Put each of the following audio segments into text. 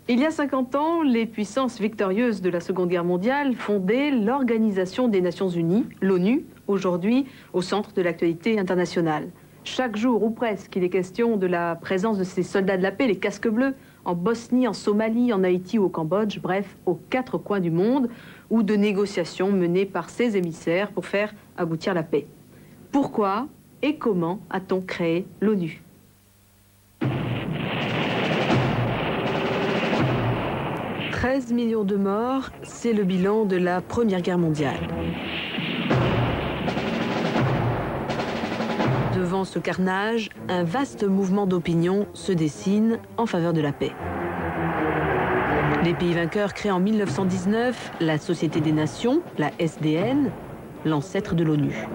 Il y a 50 ans, les puissances victorieuses de la Seconde Guerre mondiale fondaient l'Organisation des Nations Unies, l'ONU, aujourd'hui au centre de l'actualité internationale. Chaque jour, ou presque, il est question de la présence de ces soldats de la paix, les casques bleus, en Bosnie, en Somalie, en Haïti ou au Cambodge, bref, aux 4 coins du monde, ou de négociations menées par ces émissaires pour faire aboutir la paix. Pourquoi et comment a-t-on créé l'ONU ? 13 millions de morts, c'est le bilan de la Première Guerre mondiale. Devant ce carnage, un vaste mouvement d'opinion se dessine en faveur de la paix. Les pays vainqueurs créent en 1919 la Société des Nations, la SDN, l'ancêtre de l'ONU.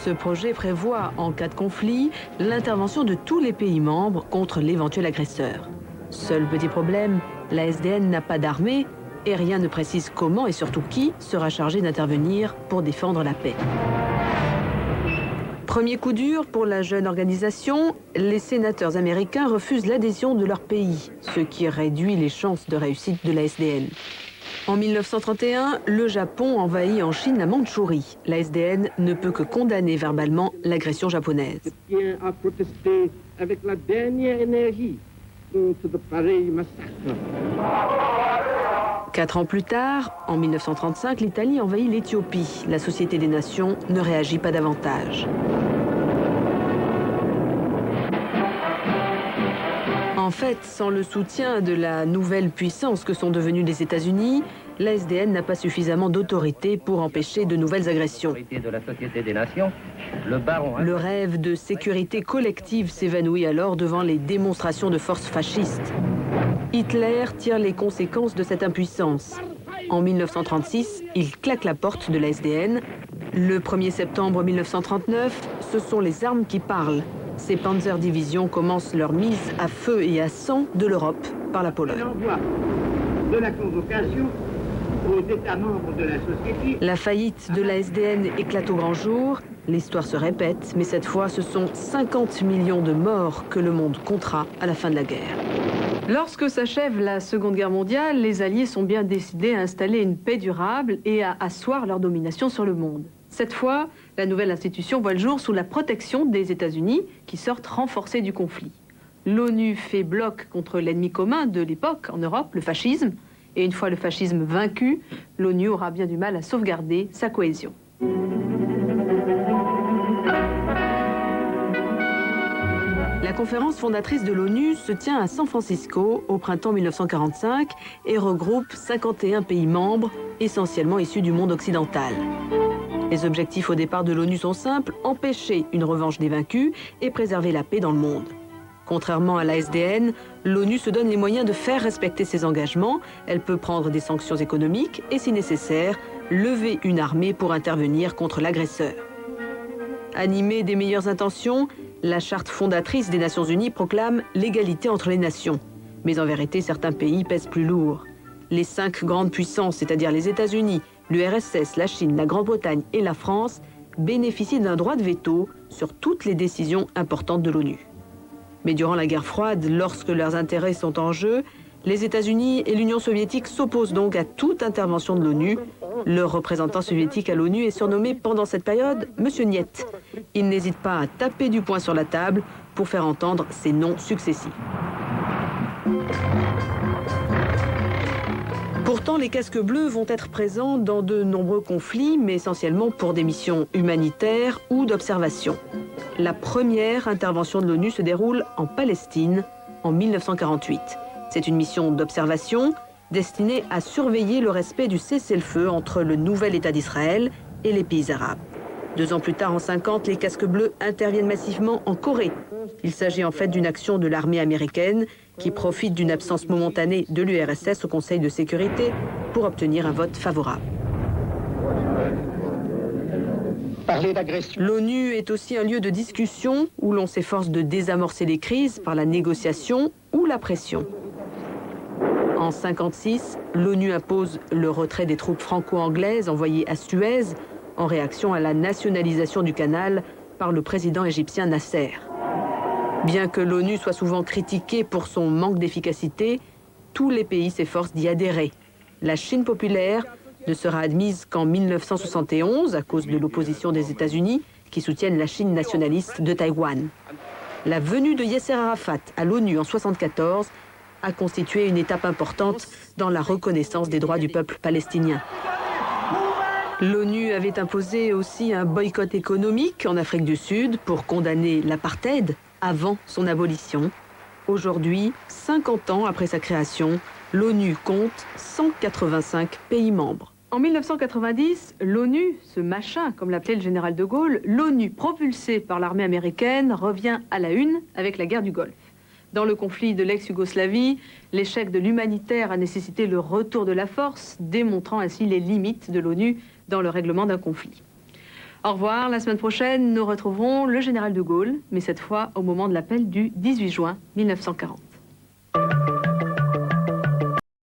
Ce projet prévoit, en cas de conflit, l'intervention de tous les pays membres contre l'éventuel agresseur. Seul petit problème, la SDN n'a pas d'armée et rien ne précise comment et surtout qui sera chargé d'intervenir pour défendre la paix. Premier coup dur pour la jeune organisation, les sénateurs américains refusent l'adhésion de leur pays, ce qui réduit les chances de réussite de la SDN. En 1931, le Japon envahit en Chine la Mandchourie. La SDN ne peut que condamner verbalement l'agression japonaise. Je tiens à protester avec la dernière énergie contre de pareils massacres. 4 ans plus tard, en 1935, l'Italie envahit l'Éthiopie. La Société des Nations ne réagit pas davantage. En fait, sans le soutien de la nouvelle puissance que sont devenus les États-Unis, la SDN n'a pas suffisamment d'autorité pour empêcher de nouvelles agressions. Le rêve de sécurité collective s'évanouit alors devant les démonstrations de force fascistes. Hitler tire les conséquences de cette impuissance. En 1936, il claque la porte de la SDN. Le 1er septembre 1939, ce sont les armes qui parlent. Ces Panzer-divisions commencent leur mise à feu et à sang de l'Europe par la Pologne. L'envoi de la convocation aux États membres de la société. La faillite de la SDN éclate au grand jour. L'histoire se répète, mais cette fois, ce sont 50 millions de morts que le monde comptera à la fin de la guerre. Lorsque s'achève la Seconde Guerre mondiale, les Alliés sont bien décidés à installer une paix durable et à asseoir leur domination sur le monde. Cette fois, la nouvelle institution voit le jour sous la protection des États-Unis, qui sortent renforcés du conflit. L'ONU fait bloc contre l'ennemi commun de l'époque en Europe, le fascisme, et une fois le fascisme vaincu, l'ONU aura bien du mal à sauvegarder sa cohésion. La conférence fondatrice de l'ONU se tient à San Francisco au printemps 1945 et regroupe 51 pays membres, essentiellement issus du monde occidental. Les objectifs au départ de l'ONU sont simples, empêcher une revanche des vaincus et préserver la paix dans le monde. Contrairement à la SDN, l'ONU se donne les moyens de faire respecter ses engagements. Elle peut prendre des sanctions économiques et, si nécessaire, lever une armée pour intervenir contre l'agresseur. Animée des meilleures intentions, la charte fondatrice des Nations Unies proclame l'égalité entre les nations. Mais en vérité, certains pays pèsent plus lourd. Les 5 grandes puissances, c'est-à-dire les États-Unis, l'URSS, la Chine, la Grande-Bretagne et la France, bénéficient d'un droit de veto sur toutes les décisions importantes de l'ONU. Mais durant la guerre froide, lorsque leurs intérêts sont en jeu, les États-Unis et l'Union soviétique s'opposent donc à toute intervention de l'ONU. Leur représentant soviétique à l'ONU est surnommé pendant cette période Monsieur Niet. Il n'hésite pas à taper du poing sur la table pour faire entendre ses noms successifs. Pourtant, les casques bleus vont être présents dans de nombreux conflits, mais essentiellement pour des missions humanitaires ou d'observation. La première intervention de l'ONU se déroule en Palestine en 1948. C'est une mission d'observation destinée à surveiller le respect du cessez-le-feu entre le nouvel État d'Israël et les pays arabes. 2 ans plus tard, en 1950, les casques bleus interviennent massivement en Corée. Il s'agit en fait d'une action de l'armée américaine qui profite d'une absence momentanée de l'URSS au Conseil de sécurité pour obtenir un vote favorable. L'ONU est aussi un lieu de discussion où l'on s'efforce de désamorcer les crises par la négociation ou la pression. En 1956, l'ONU impose le retrait des troupes franco-anglaises envoyées à Suez en réaction à la nationalisation du canal par le président égyptien Nasser. Bien que l'ONU soit souvent critiquée pour son manque d'efficacité, tous les pays s'efforcent d'y adhérer. La Chine populaire ne sera admise qu'en 1971 à cause de l'opposition des États-Unis qui soutiennent la Chine nationaliste de Taïwan. La venue de Yasser Arafat à l'ONU en 1974 a constitué une étape importante dans la reconnaissance des droits du peuple palestinien. L'ONU avait imposé aussi un boycott économique en Afrique du Sud pour condamner l'apartheid avant son abolition. Aujourd'hui, 50 ans après sa création, l'ONU compte 185 pays membres. En 1990, l'ONU, ce machin, comme l'appelait le général de Gaulle, l'ONU propulsée par l'armée américaine revient à la une avec la guerre du Golfe. Dans le conflit de l'ex-Yougoslavie, l'échec de l'humanitaire a nécessité le retour de la force, démontrant ainsi les limites de l'ONU dans le règlement d'un conflit. Au revoir, la semaine prochaine, nous retrouverons le général de Gaulle, mais cette fois au moment de l'appel du 18 juin 1940.